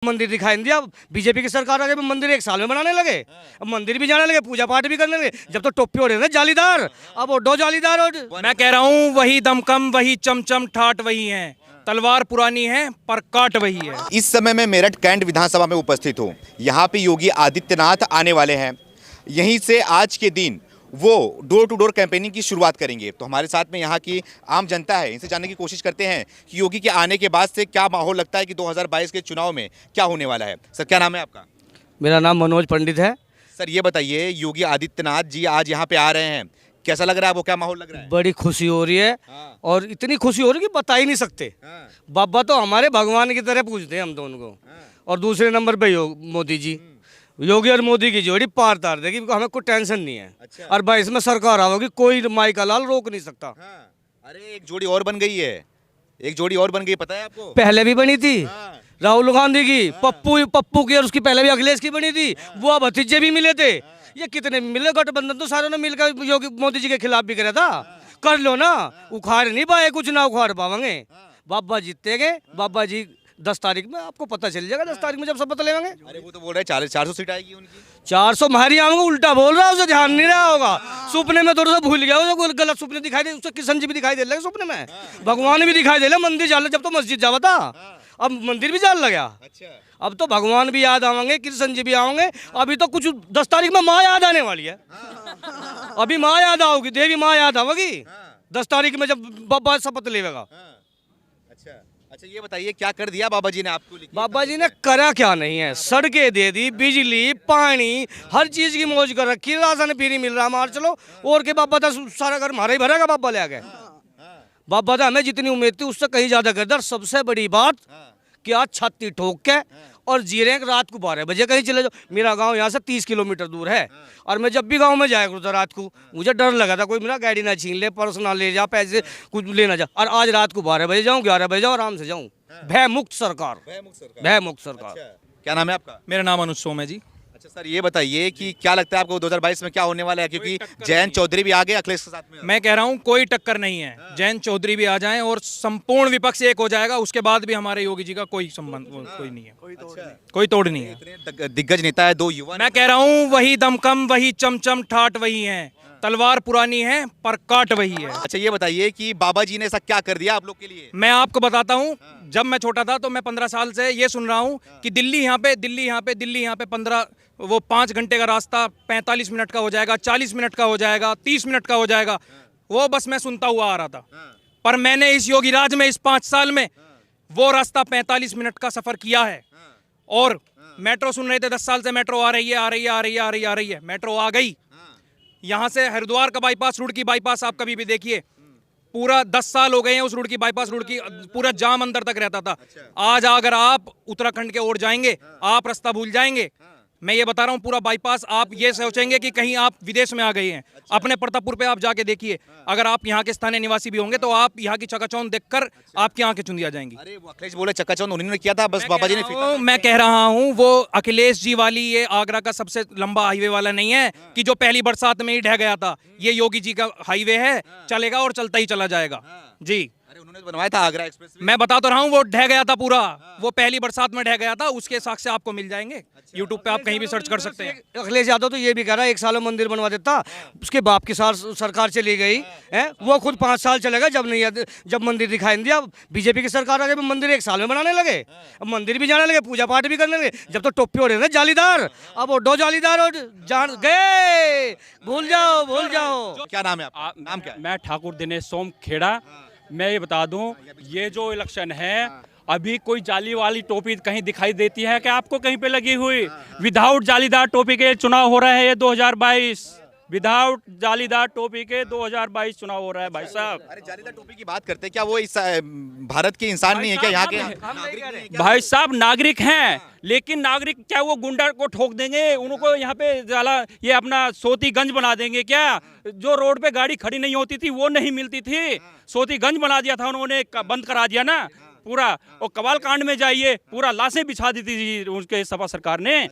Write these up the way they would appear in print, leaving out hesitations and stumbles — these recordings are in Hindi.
मंदिर दिखाई नहीं दिया। बीजेपी की सरकार आ गई, मंदिर एक साल में बनाने लगे। अब मंदिर भी जाने लगे, पूजा पाठ भी करने लगे। जब तो टोपी ओढ़े ना जालीदार, अब ओढ़ो जालीदार। और मैं कह रहा हूँ वही दमकम, वही चमचम ठाट वही है, तलवार पुरानी है पर काट वही है। इस समय मैं मेरठ कैंट विधानसभा में उपस्थित हूँ। यहाँ पे योगी आदित्यनाथ आने वाले हैं। यहीं से आज के दिन वो डोर टू डोर कैंपेनिंग की शुरुआत करेंगे। तो हमारे साथ में यहाँ की आम जनता है, इनसे जानने की कोशिश करते हैं कि योगी के आने के बाद से क्या माहौल लगता है कि 2022 के चुनाव में क्या होने वाला है। सर, क्या नाम है आपका? मेरा नाम मनोज पंडित है। सर, ये बताइए, योगी आदित्यनाथ जी आज यहाँ पे आ रहे हैं, कैसा लग रहा है? वो क्या माहौल लग रहा है? बड़ी खुशी हो रही है। और इतनी खुशी हो रही है कि बता ही नहीं सकते। बाबा तो हमारे भगवान की तरह पूजते हैं हम दोनों को। और दूसरे नंबर पे मोदी जी, योगी और मोदी की जोड़ी पार तार देगी, हमें कोई टेंशन नहीं है। अच्छा। और भाई इसमें सरकार आओगी, कोई माई का लाल रोक नहीं सकता। अरे एक जोड़ी और बन गई है, एक जोड़ी और बन गई, पता है आपको? पहले भी बनी थी राहुल गांधी की, पप्पू की, और उसकी पहले भी अखिलेश की बनी थी। वो भतीजे भी मिले थे। ये कितने मिले? गठबंधन तो सारों ने मिलकर योगी मोदी जी के खिलाफ भी करा था। कर लो ना, उखाड़ नहीं पाए, कुछ ना उखाड़ पाएंगे। बाबा जीतेंगे। बाबा जी 10 तारीख में आपको पता चल जाएगा। 10 तारीख में जब शपथ लेंगे। अरे वो तो बोल रहे 400 सीट आएगी उनकी। 400 मारी आऊंगा, उल्टा बोल रहा है, उसे ध्यान नहीं रहा होगा। सपने में थोड़ा सा भूल गया, उसे गलत सपने दिखाई दे। उसे किशन जी भी दिखाई दे लगे सपने में, भगवान भी दिखाई दे लगे। मंदिर जाल, जब तो मस्जिद जावा था, अब मंदिर भी जाल लगा। अब तो भगवान भी याद आवेंगे, कृष्ण जी भी आएंगे। अभी तो कुछ 10 तारीख में माँ याद आने वाली है। अभी माँ याद आओगी, देवी माँ याद आवेगी 10 तारीख में जब बाबा शपथ लेगा। अच्छा, ये बताइए, क्या कर दिया बाबा जी ने आपको? बाबा जी ने करा क्या नहीं है? सड़कें दे दी, बिजली, पानी, हर चीज की मौज कर रखी। राशन फ्री मिल रहा, मार चलो। और के बाबा था सारा घर हमारा ही भरेगा, बाबा ले गए। बाबा था हमें जितनी उम्मीद थी उससे कहीं ज्यादा कर दर। सबसे बड़ी बात कि आज छाती ठोक के और जी रहे हैं रात को 12 बजे कहीं चले जाओ। मेरा गांव यहाँ से 30 किलोमीटर दूर है। और मैं जब भी गांव में जाया करता रात को, मुझे डर लगा था कोई मेरा गाड़ी ना छीन ले, पर्स ना ले जा, पैसे कुछ लेना जा। और आज रात को 12 बजे जाऊँ, 11 बजे जाऊँ, आराम से जाऊँ। भय मुक्त सरकार, भय मुक्त सरकार। क्या नाम है आपका? मेरा नाम अनुज सोम है जी। अच्छा सर, ये बताइए कि क्या लगता है आपको 2022 में क्या होने वाला है? क्योंकि जयंत चौधरी भी आ गए अखिलेश के साथ में। मैं कह रहा हूँ कोई टक्कर नहीं है। जयंत चौधरी भी आ जाएं और संपूर्ण विपक्ष एक हो जाएगा, उसके बाद भी हमारे योगी जी का कोई संबंध कोई नहीं है, कोई तोड़ नहीं है। इतने दिग्गज नेता है, 2 युवा। मैं कह रहा हूँ वही दमकम, वही चमचम ठाट वही है, तलवार पुरानी है पर काट वही है। अच्छा, ये बताइए कि बाबा जी ने ऐसा क्या कर दिया आप लोग के लिए? मैं आपको बताता हूँ, जब मैं छोटा था तो मैं 15 साल से ये सुन रहा हूँ कि दिल्ली यहाँ पे, दिल्ली यहाँ पे, दिल्ली यहाँ पे 5 घंटे का रास्ता 45 मिनट का हो जाएगा, 40 मिनट का हो जाएगा, 30 मिनट का हो जाएगा। वो बस मैं सुनता हुआ आ रहा था। पर मैंने इस योगी राज में, इस 5 साल में वो रास्ता 45 मिनट का सफर किया है। और मेट्रो सुन रहे थे 10 साल से, मेट्रो आ रही है, आ रही है, आ रही है, आ रही है, आ रही है। मेट्रो आ गई। यहाँ से हरिद्वार का बाईपास, रुड़की बाईपास आप कभी भी देखिए, पूरा 10 साल हो गए हैं उस रुड़की बाईपास, रुड़की पूरा जाम अंदर तक रहता था। आज अगर आप उत्तराखंड के ओर जाएंगे, आप रास्ता भूल जाएंगे। मैं ये बता रहा हूँ, पूरा बाईपास आप ये सोचेंगे कि कहीं आप विदेश में आ गए हैं। अपने प्रतापपुर पे आप जाके देखिए, अगर आप यहाँ के स्थानीय निवासी भी होंगे तो आप यहाँ की चकाचौंध देखकर आपकी आंखें चुंदी आ जाएंगी। अरे वो अखिलेश बोले चकाचौंध उन्होंने किया था, बस बाबा जी ने मैं कह रहा हूँ वो अखिलेश जी वाली ये आगरा का सबसे लंबा हाईवे वाला नहीं है कि जो पहली बरसात में ही ढह गया था। ये योगी जी का हाईवे है, चलेगा और चलता ही चला जाएगा जी। अरे उन्होंने बनवाया था आगरा एक्सप्रेस। मैं बता तो रहा हूँ, वो ढह गया था पूरा। वो पहली बरसात में ढह गया था, उसके साक्ष्य आपको मिल जाएंगे। यूट्यूब पे आप कहीं भी सर्च कर सकते हैं। अखिलेश यादव तो ये भी कह रहा है 1 साल में मंदिर बनवा देता। उसके बाप की सरकार चली गई है, वो खुद 5 साल चलेगा जब मंदिर दिखाई नहीं दिया। बीजेपी की सरकार आ गई, मंदिर 1 साल में बनाने लगे। अब मंदिर भी जाने लगे, पूजा पाठ भी करने लगे। जब तो टोपी ओढ़े ना जालीदार, अब ओढ़ो जालीदार। और जान गए, भूल जाओ, भूल जाओ। क्या नाम है आपका? नाम क्या है? मैं ठाकुर दिनेश सोम खेड़ा। मैं ये बता दूं, ये जो इलेक्शन है, अभी कोई जाली वाली टोपी कहीं दिखाई देती है क्या आपको कहीं पे लगी हुई? विदाउट जालीदार टोपी के चुनाव हो रहा है ये 2022। विदाउट जालीदार टोपी के 2022 चुनाव हो रहा है भाई साहब। अरे जालीदार टोपी की बात करते हैं, क्या वो इस भारत के इंसान नहीं है क्या? यहाँ के नागरिक नहीं है क्या? भाई साहब नागरिक हैं, लेकिन नागरिक क्या वो गुंडा को ठोक देंगे? उनको यहाँ पे ये अपना सोतीगंज बना देंगे क्या? जो रोड पे गाड़ी खड़ी नहीं होती थी वो नहीं मिलती थी, सोतीगंज बना दिया था उन्होंने, बंद करा दिया ना पूरा। और कबाल कांड में जाइए, पूरा लाशें बिछा दी थी उनके सपा सरकार ने।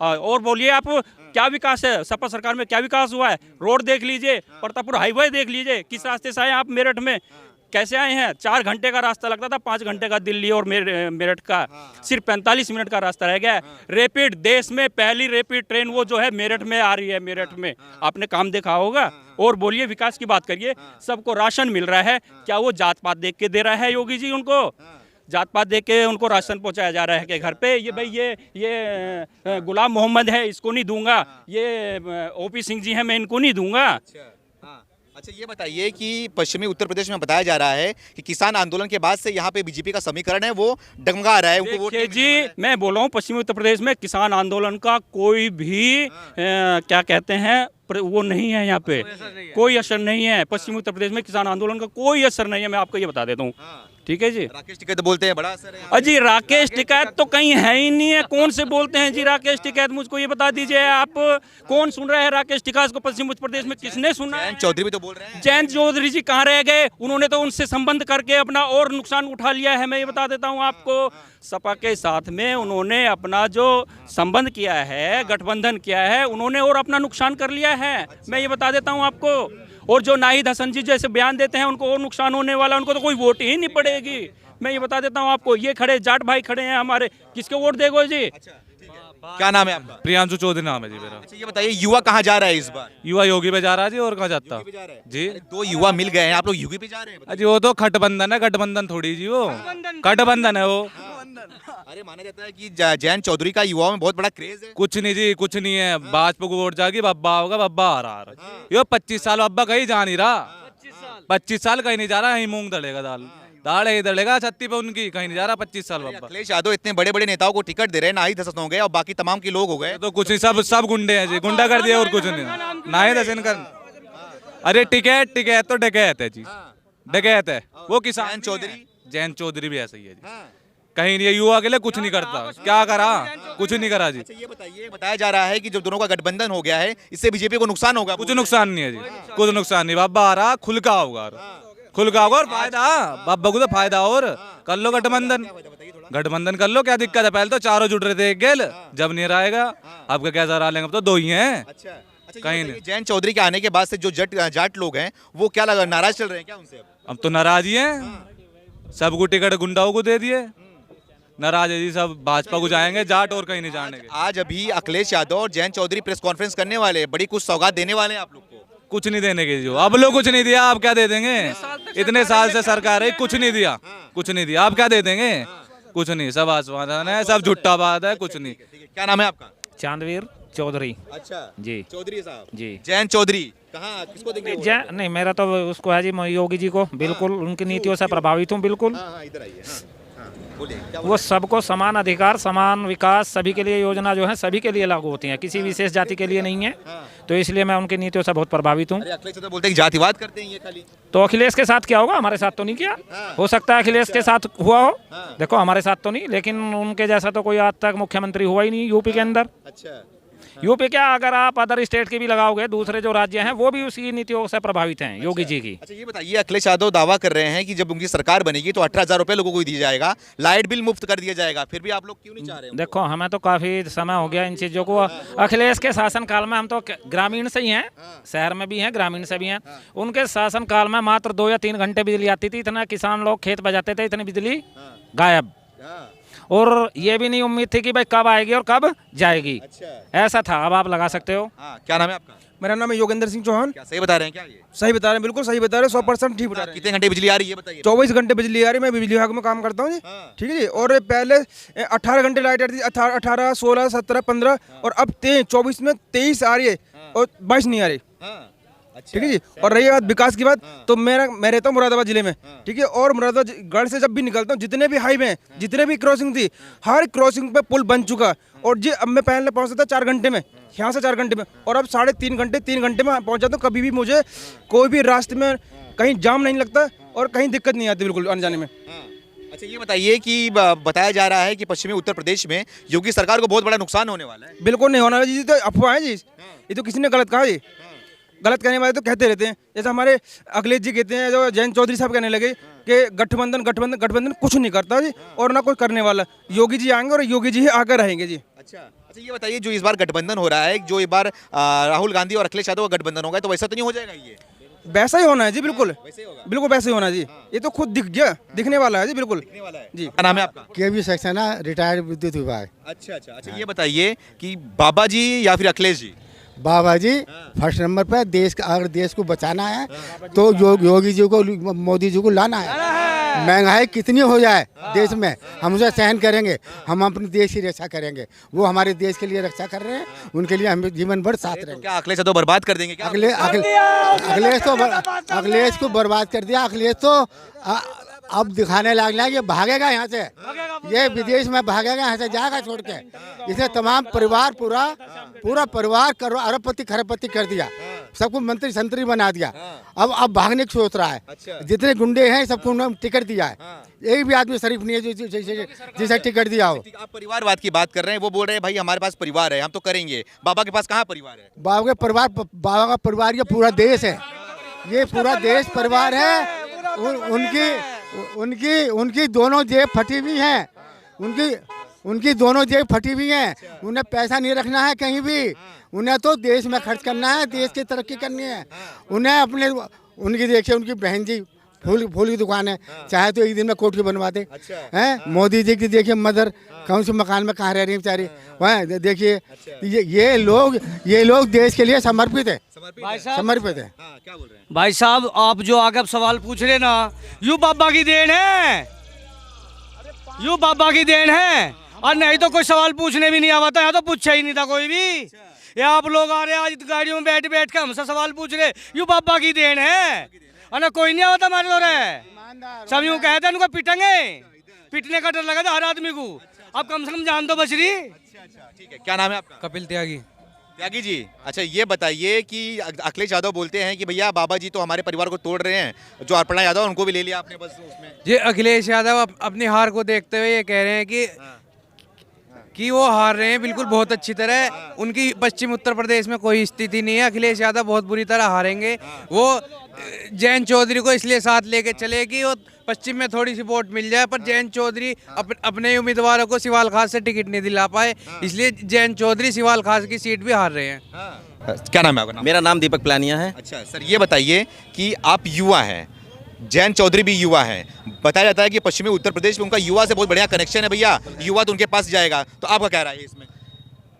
और बोलिए आप क्या विकास है सपा सरकार में? क्या विकास हुआ है? रोड देख लीजिए, प्रतापपुर हाईवे देख लीजिए, किस रास्ते से आए आप मेरठ में। कैसे आए हैं? 4 घंटे का रास्ता लगता था, 5 घंटे का दिल्ली और मेरठ का, सिर्फ 45 मिनट का रास्ता रह गया है। रैपिड, देश में पहली रैपिड ट्रेन वो जो है मेरठ में आ रही है। मेरठ में आपने काम देखा होगा। और बोलिए, विकास की बात करिए। सबको राशन मिल रहा है, क्या वो जात पात देख के दे रहा है योगी जी उनको? जात पात देख के उनको राशन पहुंचाया जा रहा है कि घर पे ये भाई ये गुलाम मोहम्मद है, इसको नहीं दूंगा, ये ओपी सिंह जी हैं, मैं इनको नहीं दूंगा। अच्छा, ये बताइए कि पश्चिमी उत्तर प्रदेश में बताया जा रहा है कि किसान आंदोलन के बाद से यहाँ पे बीजेपी का समीकरण है वो डगमगा रहा है, उनको वोट देखिए नहीं मिलने वाला है। जी, मैं बोल रहा हूँ पश्चिमी उत्तर प्रदेश में किसान आंदोलन का कोई भी क्या कहते हैं वो नहीं है। यहाँ पे कोई असर नहीं है। पश्चिमी उत्तर प्रदेश में किसान आंदोलन का कोई असर नहीं है, मैं आपको ये बता देता हूँ। ठीक है जी। राकेश टिकैत बोलते हैं बड़ा असर है। अजी राकेश टिकैत तो कहीं है ही नहीं है। कौन से बोलते हैं जी राकेश टिकैत? मुझको ये बता दीजिए आप, कौन सुन रहा है राकेश टिकैत को पश्चिम उत्तर प्रदेश में? किसने सुना है? जयंत चौधरी भी तो बोल रहे हैं। जयंत चौधरी जी कहाँ रह गए? उन्होंने तो उनसे संबंध करके अपना और नुकसान उठा लिया है। मैं ये बता देता हूँ आपको, सपा के साथ में उन्होंने अपना जो संबंध किया है, गठबंधन किया है, उन्होंने और अपना नुकसान कर लिया है। मैं ये बता देता हूँ आपको। और जो नाहिद हसन जी जैसे बयान देते हैं, उनको और नुकसान होने वाला, उनको तो कोई वोट ही नहीं पड़ेगी। मैं ये बता देता हूँ आपको। ये खड़े जाट भाई खड़े हैं हमारे, किसके वोट देगो जी? क्या नाम है आपका? प्रियांशु चौधरी नाम है जी मेरा। अच्छा, ये बताइए युवा कहाँ जा रहा है इस बार? युवा योगी पे जा रहा है जी, और कहाँ जाता पे जा रहा है? जी? अरे, 2 युवा मिल गए हैं, आप लोग यूपी पे जा रहे हैं? अजी वो तो गठबंधन है, गठबंधन थोड़ी जी, वो गठबंधन है वो। अरे माना जाता है कि जयंत चौधरी का युवाओं में बहुत बड़ा क्रेज है। कुछ नहीं जी, कुछ नहीं है। भाजपा को वोट जाएगी, बब्बा होगा, बब्बा आ रहा। यो 25 साल बब्बा कहीं जा नहीं रहा। 25 साल कहीं नहीं जा रहा। यहीं मूंग दलेगा, दाल ही दलेगा छत्ती पे उनकी, कहीं नहीं जा रहा 25 साल बब्बा। अखिलेश यादव इतने बड़े बड़े नेताओं को टिकट दे रहे हैं, नाहिद हसन हो गए और बाकी तमाम के लोग हो गए। तो कुछ नहीं, सब गुंडे हैं जी, गुंडा कर दिया और कुछ नहीं। नाहिद हसन कर, अरे टिकैत तो डकैत है जी, डकैत है वो। किसान जयंत चौधरी भी ऐसा ही है जी, कहीं नहीं। युवा के लिए कुछ नहीं करता। क्या करा? कुछ नहीं करा जी। अच्छा, ये बताइए, बताया जा रहा है कि जब दोनों का गठबंधन हो गया है, इससे बीजेपी को नुकसान होगा। कुछ नुकसान नहीं है जी, कुछ नुकसान नहीं। बाबा आ रहा, खुलका होगा, खुलका होगा और फायदा। बाबा को तो फायदा। और कर लो गठबंधन, गठबंधन कर लो, क्या दिक्कत है? पहले तो चारों जुट रहे थे एक गेल, जब नहीं रहेगा आपका कैसा रहा लेंगे? अब तो 2 ही हैं। अच्छा, कहीं नहीं। जयंत चौधरी के आने के बाद से जो जाट लोग हैं वो क्या लगा, नाराज चल रहे हैं क्या उनसे? अब तो नाराज ही हैं। सबको टिकट गुंडाओं को दे दिए, नाराज है जी सब। भाजपा को जाएंगे जाट, और कहीं नहीं जाने। आज अभी अखिलेश यादव और जयंत चौधरी प्रेस कॉन्फ्रेंस करने वाले हैं, बड़ी कुछ सौगात देने वाले हैं आप लोग को। कुछ नहीं देने के जो, अब लोग कुछ नहीं दिया, आप क्या दे देंगे? इतने साल से सरकार है, कुछ नहीं दिया, कुछ नहीं दिया, आप क्या दे देंगे? कुछ नहीं, सब आसमान है, सब झुट्टा बात है, कुछ नहीं। क्या नाम है आपका? चांदवीर चौधरी। अच्छा जी चौधरी साहब जी। जयंत चौधरी कहाँ, किसको देंगे? नहीं, मेरा तो उसको है जी, योगी जी को बिल्कुल उनकी नीतियों से प्रभावित हूँ बिल्कुल। हाँ, इधर आइए। बोलिए, क्या वो सबको समान अधिकार, समान विकास, सभी के लिए योजना जो है सभी के लिए लागू होती है, किसी विशेष जाति के लिए नहीं है। तो इसलिए मैं उनकी नीतियों से बहुत प्रभावित हूँ। अरे अखिलेश यादव बोलते हैं कि जातिवाद करते हैं ये खाली। तो अखिलेश के साथ क्या होगा? हमारे साथ तो नहीं किया। हो सकता है अखिलेश के साथ हुआ हो, देखो हमारे साथ तो नहीं, लेकिन उनके जैसा तो कोई आज तक मुख्यमंत्री हुआ ही नहीं यूपी के अंदर। अच्छा, यूपी क्या, अगर आप अदर स्टेट की भी लगाओगे, दूसरे जो राज्य हैं वो भी उसी नीतियों से प्रभावित हैं योगी जी की। अच्छा, ये बताइए, अखिलेश यादव दावा कर रहे हैं कि जब उनकी सरकार बनेगी तो 18,000 रुपए लोगों को दिया जाएगा, लाइट बिल मुफ्त कर दिया जाएगा, फिर भी आप लोग क्यों नहीं चाह रहे हैं? देखो, हमें तो काफ़ी समय हो गया इन चीज़ों को। अखिलेश के शासनकाल में हम तो ग्रामीण से ही हैं, शहर में भी हैं, ग्रामीण से भी हैं। उनके शासनकाल में मात्र 2 या 3 घंटे बिजली आती थी, इतना किसान लोग खेत बजाते थे, इतनी बिजली गायब। और ये भी नहीं उम्मीद थी कि भाई कब आएगी और कब जाएगी। अच्छा, ऐसा था। अब आप लगा सकते हो। क्या नाम है आपका? मेरा नाम है योगेंद्र सिंह चौहान। क्या सही बता रहे हैं क्या ये? सही बता रहे हैं, बिल्कुल सही बता रहे हैं, 100% ठीक बता रहे हैं। कितने घंटे बिजली आ रही है बताइए? 24 घंटे बिजली आ रही है। मैं बिजली विभाग में काम करता हूँ जी। ठीक है जी। और पहले 18 घंटे लाइट आती थी, 18, 16, 17, 15, और अब 24 में 23 आ रही है और 22 नहीं आ रही। ठीक है जी। और रही बात विकास की बात, तो मैं रहता हूँ मुरादाबाद जिले में। ठीक है। और मुरादाबाद गढ़ से जब भी निकलता हूँ, जितने भी हाईवे हैं, जितने भी क्रॉसिंग थी, हर क्रॉसिंग पे पुल बन चुका। और जी अब मैं पहले पहुँचता था 4 घंटे में, यहाँ से 4 घंटे में, और अब 3.5 घंटे 3 घंटे में पहुँच जाता हूँ। कभी भी मुझे कोई भी रास्ते में कहीं जाम नहीं लगता और कहीं दिक्कत नहीं आती बिल्कुल आने जाने में। अच्छा, ये बताइए कि बताया जा रहा है कि पश्चिमी उत्तर प्रदेश में योगी सरकार को बहुत बड़ा नुकसान होने वाला है। बिल्कुल नहीं होना है जी, तो अफवाह है जी। ये तो किसी ने गलत कहा जी। गलत कहने वाले तो कहते रहते हैं, जैसे हमारे अखिलेश जी कहते हैं, जो जयंत चौधरी साहब कहने लगे कि गठबंधन गठबंधन गठबंधन कुछ नहीं करता जी, और ना कुछ करने वाला। योगी जी आएंगे और योगी जी ही आकर रहेंगे जी। अच्छा, ये बताइए, जो इस बार गठबंधन हो रहा है, जो इस बार राहुल गांधी और अखिलेश यादव का गठबंधन होगा, तो वैसा तो नहीं हो जाएगा ये? वैसा ही होना है जी, बिल्कुल बिल्कुल वैसे ही होना है जी। ये तो खुद दिख गया, दिखने वाला है जी, बिल्कुल जी। क्या नाम है आपका? केवी सक्सेना, रिटायर्ड विद्युत विभाग। अच्छा, ये बताइए कि बाबा जी या फिर अखिलेश जी? बाबा जी फर्स्ट नंबर पे। देश का, अगर देश को बचाना है तो योगी जी को, मोदी जी को लाना है। महंगाई कितनी हो जाए देश में, हम उसे सहन करेंगे, हम अपने देश की रक्षा करेंगे। वो हमारे देश के लिए रक्षा कर रहे हैं, उनके लिए हम जीवन भर साथ रहेंगे। क्या अखिलेश यादव बर्बाद कर देंगे क्या? अखिलेश को बर्बाद कर दिया। अखिलेश तो अब दिखाने लगना है, ये भागेगा यहाँ से, ये विदेश में भागेगा, यहाँ से जाएगा छोड़ के। इसने तमाम परिवार, पूरा परिवार अरबपति खरबपति कर दिया, सबको मंत्री संतरी बना दिया। अब भागने की सोच रहा है। जितने गुंडे हैं सबको उन्होंने टिकट दिया है। एक भी आदमी शरीफ नहीं है जिसे टिकट दिया हो। आप परिवारवाद की बात कर रहे हैं, वो बोल रहे हैं भाई हमारे पास परिवार है, हम तो करेंगे। बाबा के पास कहाँ परिवार है? बाबा का परिवार ये पूरा देश है, ये पूरा देश परिवार है। उनकी दोनों जेब फटी हुई हैं, उनकी दोनों जेब फटी हुई हैं। उन्हें पैसा नहीं रखना है कहीं भी, उन्हें तो देश में खर्च करना है, देश की तरक्की करनी है। उन्हें उनकी देखिए, उनकी बहन जी फूल की दुकान है, चाहे तो एक दिन में कोठी बनवा दे। हैं मोदी जी की देखिए मदर कौन से मकान में कहाँ रह रही है बेचारी, वहाँ देखिए। ये लोग देश के लिए समर्पित है, समर्पित है। क्या बोल रहे हैं भाई साहब, आप जो आगे सवाल पूछ रहे ना, यू बाबा की देन है, यू बाबा की देन है। और नहीं तो कोई सवाल पूछने भी नहीं आवा था, यहाँ तो पूछा ही नहीं था कोई भी। ये आप लोग आ रहे हैं आज गाड़ियों में बैठ बैठ के हमसे सवाल पूछ रहे, यू बाबा की देन है। और कोई नहीं आता हमारे दौरे, सब यूँ कहते हैं उनको पिटेंगे, पिटने का डर लगा था हर आदमी को। अब कम से कम जान दो बचरी। ठीक है, क्या नाम है आपका? कपिल त्यागी। त्यागी जी, अच्छा ये बताइए कि अखिलेश यादव बोलते हैं कि भैया बाबा जी तो हमारे परिवार को तोड़ रहे हैं, जो अर्पणा यादव उनको भी ले लिया आपने बस उसमें। ये अखिलेश यादव अपनी हार को देखते हुए ये कह रहे हैं कि वो हार रहे हैं बिल्कुल बहुत अच्छी तरह। उनकी पश्चिम उत्तर प्रदेश में कोई स्थिति नहीं है, अखिलेश यादव बहुत बुरी तरह हारेंगे। वो जयंत चौधरी को इसलिए साथ लेके चले कि वो पश्चिम में थोड़ी सी वोट मिल जाए, पर जयंत चौधरी अपने उम्मीदवारों को सिवाल खास से टिकट नहीं दिला पाए, इसलिए जयंत चौधरी सिवाल खास की सीट भी हार रहे हैं। क्या नाम है आपका? मेरा नाम दीपक प्लानिया है। अच्छा सर, ये बताइए कि आप युवा हैं, जयंत चौधरी भी युवा हैं, बताया जाता है कि पश्चिमी उत्तर प्रदेश में उनका युवा से बहुत बढ़िया कनेक्शन है भैया, युवा तो उनके पास जाएगा, तो आपका क्या राय है इसमें?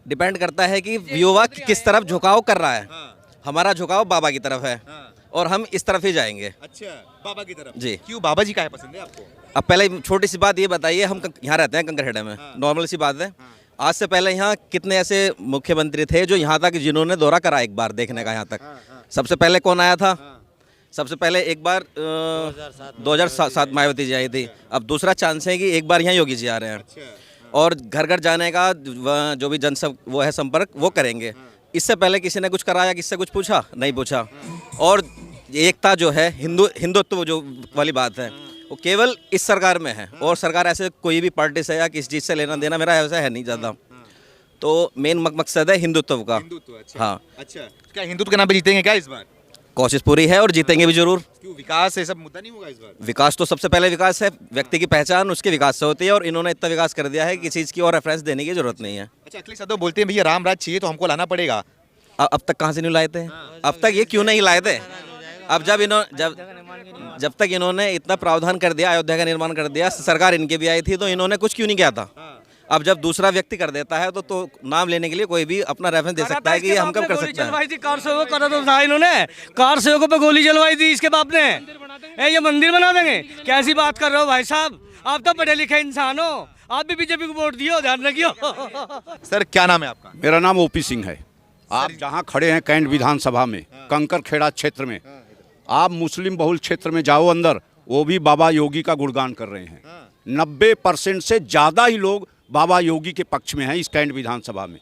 डिपेंड करता है कि युवा किस तरफ झुकाव कर रहा है। हमारा झुकाव बाबा की तरफ है और हम इस तरफ ही जाएंगे। अच्छा, बाबा की तरफ जी। क्यों बाबा जी का है पसंद है आपको? अब पहले छोटी सी बात ये बताइए, हम यहाँ रहते हैं कंकरखेड़ा में, नॉर्मल सी बात है। आज से पहले यहाँ कितने ऐसे मुख्यमंत्री थे जो यहाँ तक जिन्होंने दौरा करा एक बार देखने का यहाँ तक? सबसे पहले कौन आया था? सबसे पहले एक बार 2007 मायावती जी आई थी। अब दूसरा चांस है कि एक बार यहाँ योगी जी आ रहे हैं और घर घर जाने का जो भी वो है संपर्क वो करेंगे। इससे पहले किसी ने कुछ कराया, किससे कुछ पूछा? नहीं पूछा। और एकता जो है, हिंदुत्व जो वाली बात है, वो केवल इस सरकार में है। और सरकार ऐसे कोई भी पार्टी से या किस चीज़ से लेना देना मेरा ऐसा है नहीं ज़्यादा। तो मेन मकसद है हिंदुत्व का। हाँ। अच्छा, क्या हिंदुत्व के नाम पे जीतेंगे क्या इस बार? कोशिश पूरी है और जीतेंगे भी जरूर। क्यों, विकास ये सब मुद्दा नहीं होगा इस बार? विकास तो सबसे पहले विकास है, व्यक्ति की पहचान उसके विकास से होती है और इन्होंने इतना विकास कर दिया है कि किसी चीज़ की और रेफरेंस देने की जरूरत नहीं है। अच्छा, अखिलेश यादव बोलते हैं भैया राम राज चाहिए तो हमको लाना पड़ेगा। अब तक कहाँ से नहीं लाए थे? अब तक ये क्यों नहीं लाए थे? अब जब तक इन्होंने इतना प्रावधान कर दिया, अयोध्या का निर्माण कर दिया, सरकार इनके भी आई थी, तो इन्होंने कुछ क्यों नहीं किया था? अब जब दूसरा व्यक्ति कर देता है तो नाम लेने के लिए कोई भी अपना रेफरेंस दे सकता है कि ये हम कब कर सकते हैं। कार सेवक करा तो था इन्होंने, कार सेवकों पे गोली जलवाई थी इसके बाप ने। ये मंदिर बना देंगे? कैसी बात कर रहे हो भाई साहब, आप तो पढ़े लिखे इंसान हो, आप भी बीजेपी को वोट दियो, ध्यान रखियो। सर क्या नाम है आपका? मेरा नाम ओपी सिंह है। आप जहाँ खड़े हैं कैंट विधानसभा में, कंकरखेड़ा क्षेत्र में, आप मुस्लिम बहुल क्षेत्र में जाओ अंदर, वो भी बाबा योगी का गुणगान कर रहे हैं। 90% से ज़्यादा ही लोग बाबा योगी के पक्ष में हैं इस कैंट विधानसभा में।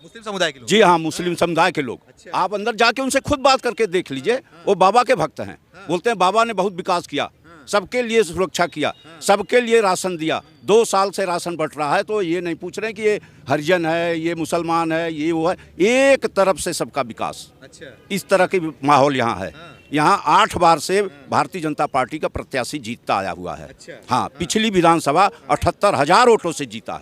मुस्लिम समुदाय के लोग? जी हाँ, मुस्लिम समुदाय के लोग। आप अंदर जाके उनसे खुद बात करके देख लीजिए, वो बाबा के भक्त हैं। बोलते हैं बाबा ने बहुत विकास किया, सबके लिए सुरक्षा किया, सबके लिए राशन दिया। 2 साल से राशन बंट रहा है, तो ये नहीं पूछ रहे कि ये हरिजन है, ये मुसलमान है, ये वो है, एक तरफ से सबका विकास। अच्छा, इस तरह की माहौल यहाँ है। यहाँ 8 बार से भारतीय जनता पार्टी का प्रत्याशी जीतता आया हुआ है। हाँ, पिछली विधानसभा 78,000 वोटों से जीता है।